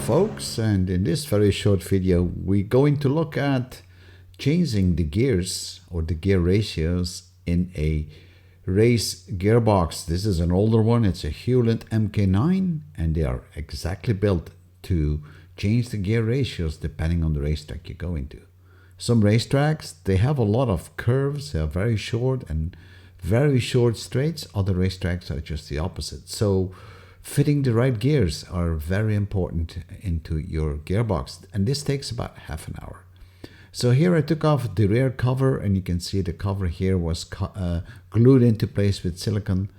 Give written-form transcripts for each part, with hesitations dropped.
folks, and in this very short video we're going to look at changing the gears or the gear ratios in a race gearbox. This is an older one. It's a Hewland MK8-9 and they are exactly built to change the gear ratios depending on the racetrack you go into. Some racetracks, they have a lot of curves, they are very short and very short straights. Other racetracks are just the opposite. So fitting the right gears are very important into your gearbox, and this takes about half an hour. So here I took off the rear cover, and you can see the cover here was glued into place with silicone.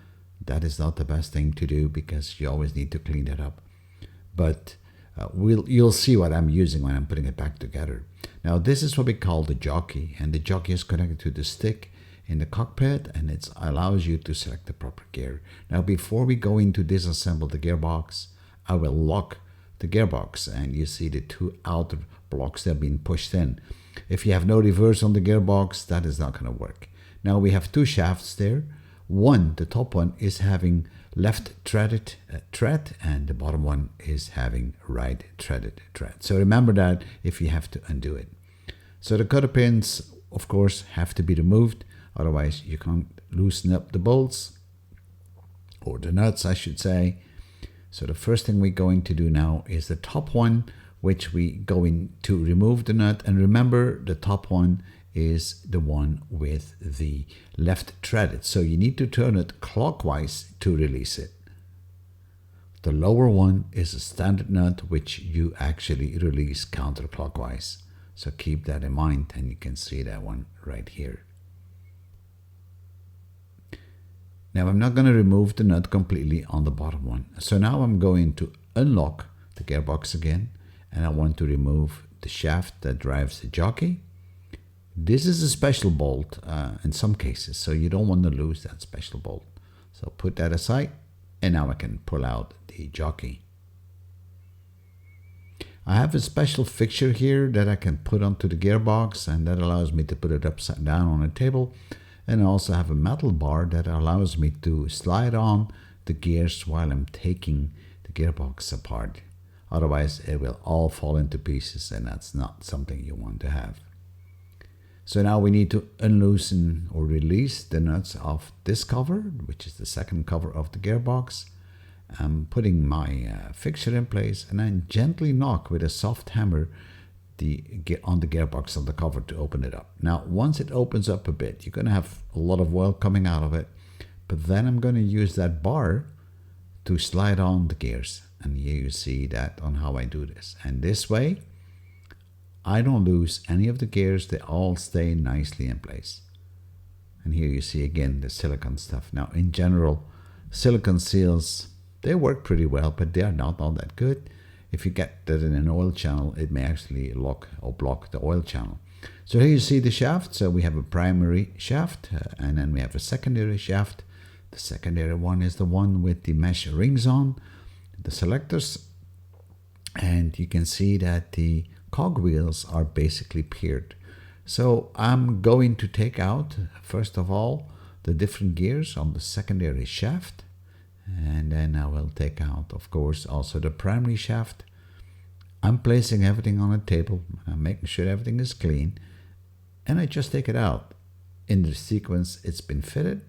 That is not the best thing to do because you always need to clean that up. But you'll see what I'm using when I'm putting it back together. Now this is what we call the jockey, and the jockey is connected to the stick in the cockpit, and it allows you to select the proper gear. Now before we go into disassemble the gearbox, I will lock the gearbox, and you see the two outer blocks that have been pushed in. If you have no reverse on the gearbox, that is not going to work. Now we have two shafts there. One, the top one, is having left threaded thread, and the bottom one is having right threaded thread. So remember that if you have to undo it. So the cotter pins, of course, have to be removed. Otherwise, you can't loosen up the bolts, or the nuts, I should say. So the first thing we're going to do now is the top one, which we going to remove the nut. And remember, the top one is the one with the left threaded. So you need to turn it clockwise to release it. The lower one is a standard nut, which you actually release counterclockwise. So keep that in mind, and you can see that one right here. Now I'm not going to remove the nut completely on the bottom one. So now I'm going to unlock the gearbox again, and I want to remove the shaft that drives the jockey. This is a special bolt in some cases, so you don't want to lose that special bolt. So put that aside, and now I can pull out the jockey. I have a special fixture here that I can put onto the gearbox, and that allows me to put it upside down on a table. And I also have a metal bar that allows me to slide on the gears while I'm taking the gearbox apart. Otherwise, it will all fall into pieces, and that's not something you want to have. So now we need to unloosen or release the nuts of this cover, which is the second cover of the gearbox. I'm putting my fixture in place, and then gently knock with a soft hammer on the gearbox on the cover to open it up. Now once it opens up a bit, you're going to have a lot of oil coming out of it, but then I'm going to use that bar to slide on the gears, and here you see that on how I do this. And this way I don't lose any of the gears, they all stay nicely in place. And here you see again the silicone stuff. Now in general, silicone seals, they work pretty well, but they are not all that good. If you get that in an oil channel, it may actually lock or block the oil channel. So here you see the shaft. So we have a primary shaft, and then we have a secondary shaft. The secondary one is the one with the mesh rings on, the selectors. And you can see that the cogwheels are basically paired. So I'm going to take out, first of all, the different gears on the secondary shaft. And then I will take out, of course, also the primary shaft. I'm placing everything on a table. I'm making sure everything is clean. And I just take it out. In the sequence, it's been fitted,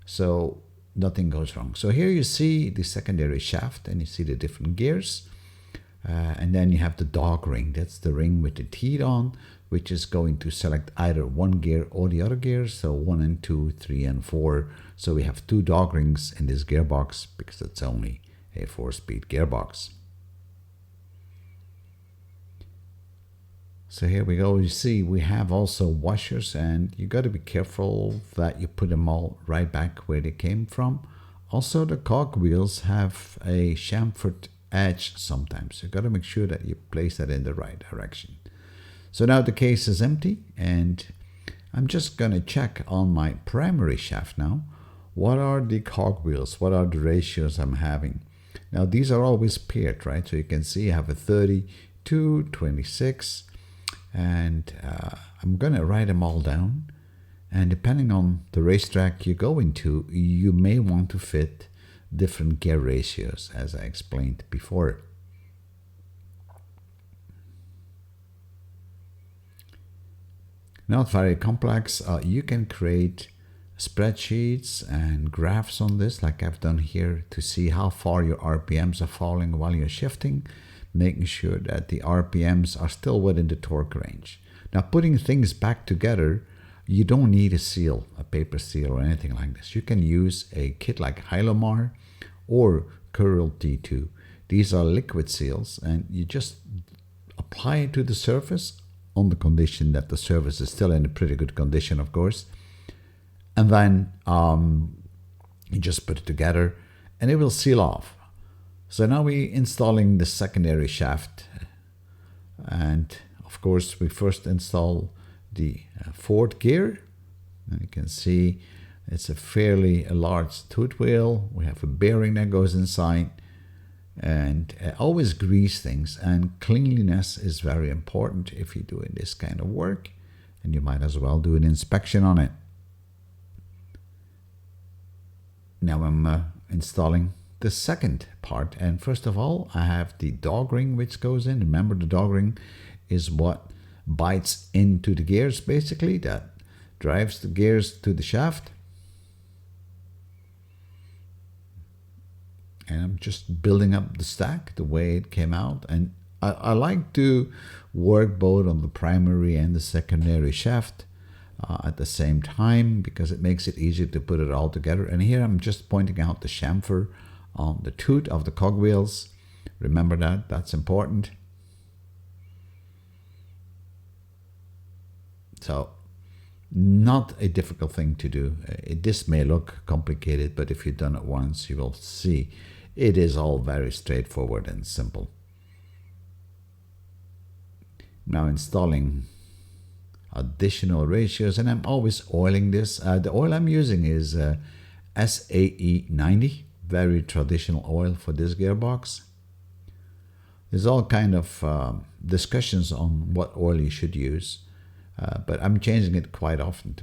so nothing goes wrong. So here you see the secondary shaft, and you see the different gears. And then you have the dog ring. That's the ring with the teeth on, which is going to select either one gear or the other gears. So 1 and 2, 3 and 4. So we have two dog rings in this gearbox because it's only a 4-speed gearbox. So here we go. You see we have also washers, and you got to be careful that you put them all right back where they came from. Also the cogwheels have a chamfered edge sometimes. You got to make sure that you place that in the right direction. So now the case is empty, and I'm just going to check on my primary shaft now. What are the cogwheels? What are the ratios I'm having? Now these are always paired, right? So you can see I have a 32, 26, and I'm going to write them all down. And depending on the racetrack you go into, you may want to fit different gear ratios, as I explained before. Not very complex. You can create spreadsheets and graphs on this like I've done here to see how far your RPMs are falling while you're shifting, making sure that the RPMs are still within the torque range. Now, putting things back together, you don't need a seal, a paper seal or anything like this. You can use a kit like Hewland or Curl T2. These are liquid seals, and you just apply it to the surface on the condition that the surface is still in a pretty good condition, of course. And then you just put it together and it will seal off. So now we're installing the secondary shaft. And of course, we first install the fourth gear. And you can see it's a fairly large tooth wheel. We have a bearing that goes inside. And always grease things, and cleanliness is very important if you're doing this kind of work, and you might as well do an inspection on it. Now I'm installing the second part, and first of all I have the dog ring which goes in. Remember, the dog ring is what bites into the gears, basically, that drives the gears to the shaft. And I'm just building up the stack the way it came out. And I like to work both on the primary and the secondary shaft at the same time, because it makes it easier to put it all together. And here I'm just pointing out the chamfer on the tooth of the cogwheels. Remember that, that's important. So, not a difficult thing to do. This may look complicated, but if you've done it once, you will see it is all very straightforward and simple. Now installing additional ratios, and I'm always oiling this. The oil I'm using is SAE90, very traditional oil for this gearbox. There's all kind of discussions on what oil you should use, but I'm changing it quite often,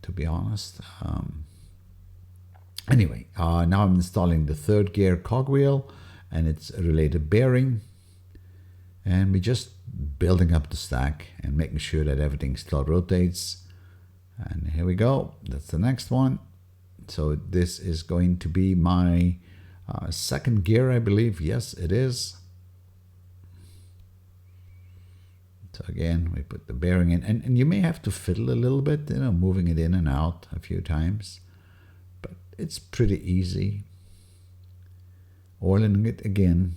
to be honest. Anyway, now I'm installing the third gear cogwheel and its related bearing, and we're just building up the stack and making sure that everything still rotates. And here we go, that's the next one. So this is going to be my second gear, I believe. Yes, it is. So again, we put the bearing in, and you may have to fiddle a little bit, moving it in and out a few times. But it's pretty easy. Oiling it again.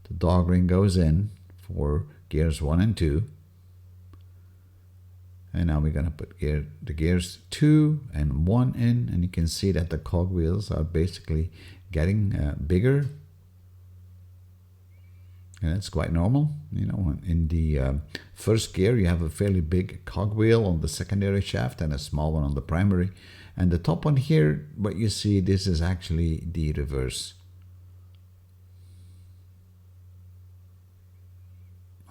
The dog ring goes in for gears 1 and 2. And now we're going to put the gears 2 and 1 in, and you can see that the cogwheels are basically getting bigger. And that's quite normal. In the first gear, you have a fairly big cogwheel on the secondary shaft and a small one on the primary. And the top one here, what you see, this is actually the reverse.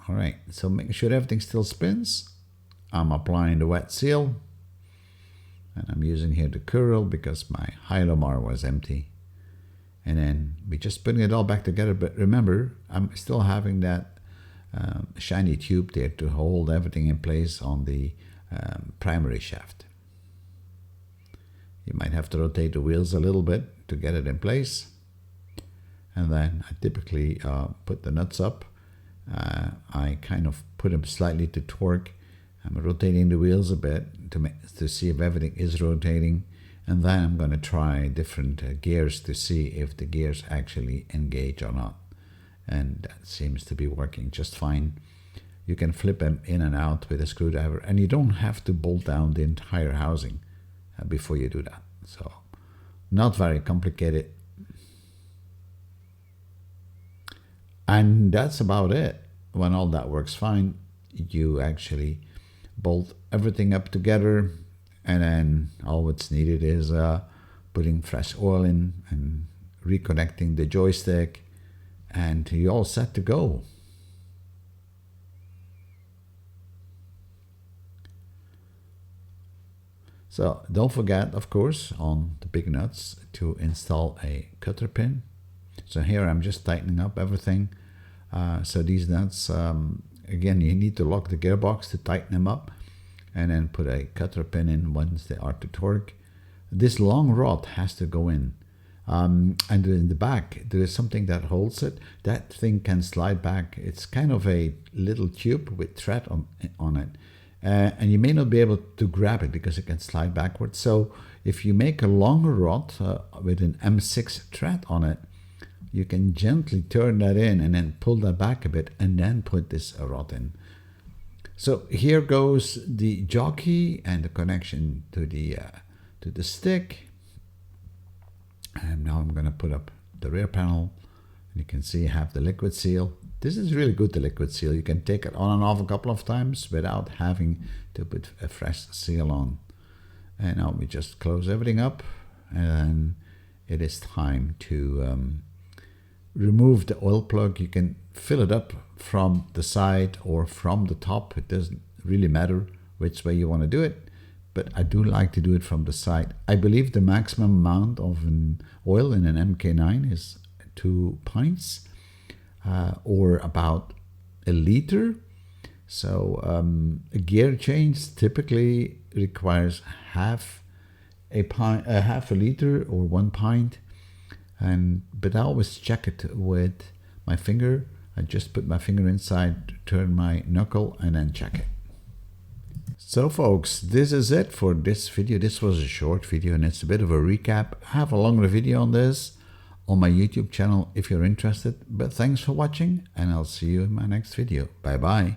All right, so making sure everything still spins. I'm applying the wet seal. And I'm using here the curl because my Hewland was empty. And then we're just putting it all back together. But remember, I'm still having that shiny tube there to hold everything in place on the primary shaft. You might have to rotate the wheels a little bit to get it in place. And then I typically put the nuts up. I kind of put them slightly to torque. I'm rotating the wheels a bit to see if everything is rotating. And then I'm going to try different gears to see if the gears actually engage or not. And that seems to be working just fine. You can flip them in and out with a screwdriver, and you don't have to bolt down the entire housing before you do that. So, not very complicated. And that's about it. When all that works fine, you actually bolt everything up together. And then all what's needed is putting fresh oil in and reconnecting the joystick, and you're all set to go. So don't forget, of course, on the big nuts to install a cutter pin. So here I'm just tightening up everything. So these nuts, again, you need to lock the gearbox to tighten them up. and then put a cutter pin in once they are to torque. This long rod has to go in. And in the back, there is something that holds it. That thing can slide back. It's kind of a little tube with thread on it. And you may not be able to grab it because it can slide backwards. So if you make a longer rod with an M6 thread on it, you can gently turn that in and then pull that back a bit and then put this rod in. So here goes the jockey and the connection to the stick. And now I'm going to put up the rear panel. And you can see I have the liquid seal. This is really good, the liquid seal. You can take it on and off a couple of times without having to put a fresh seal on. And now we just close everything up, and then it is time to remove the oil plug. You can fill it up from the side or from the top. It doesn't really matter which way you want to do it, but I do like to do it from the side. I believe the maximum amount of an oil in an MK9 is 2 pints. Or about a liter. So a gear change typically requires half a liter or 1 pint. But I always check it with my finger. I just put my finger inside, turn my knuckle, and then check it. So folks, this is it for this video. This was a short video and it's a bit of a recap. I have a longer video on this on my YouTube channel if you're interested. But thanks for watching, and I'll see you in my next video. Bye bye.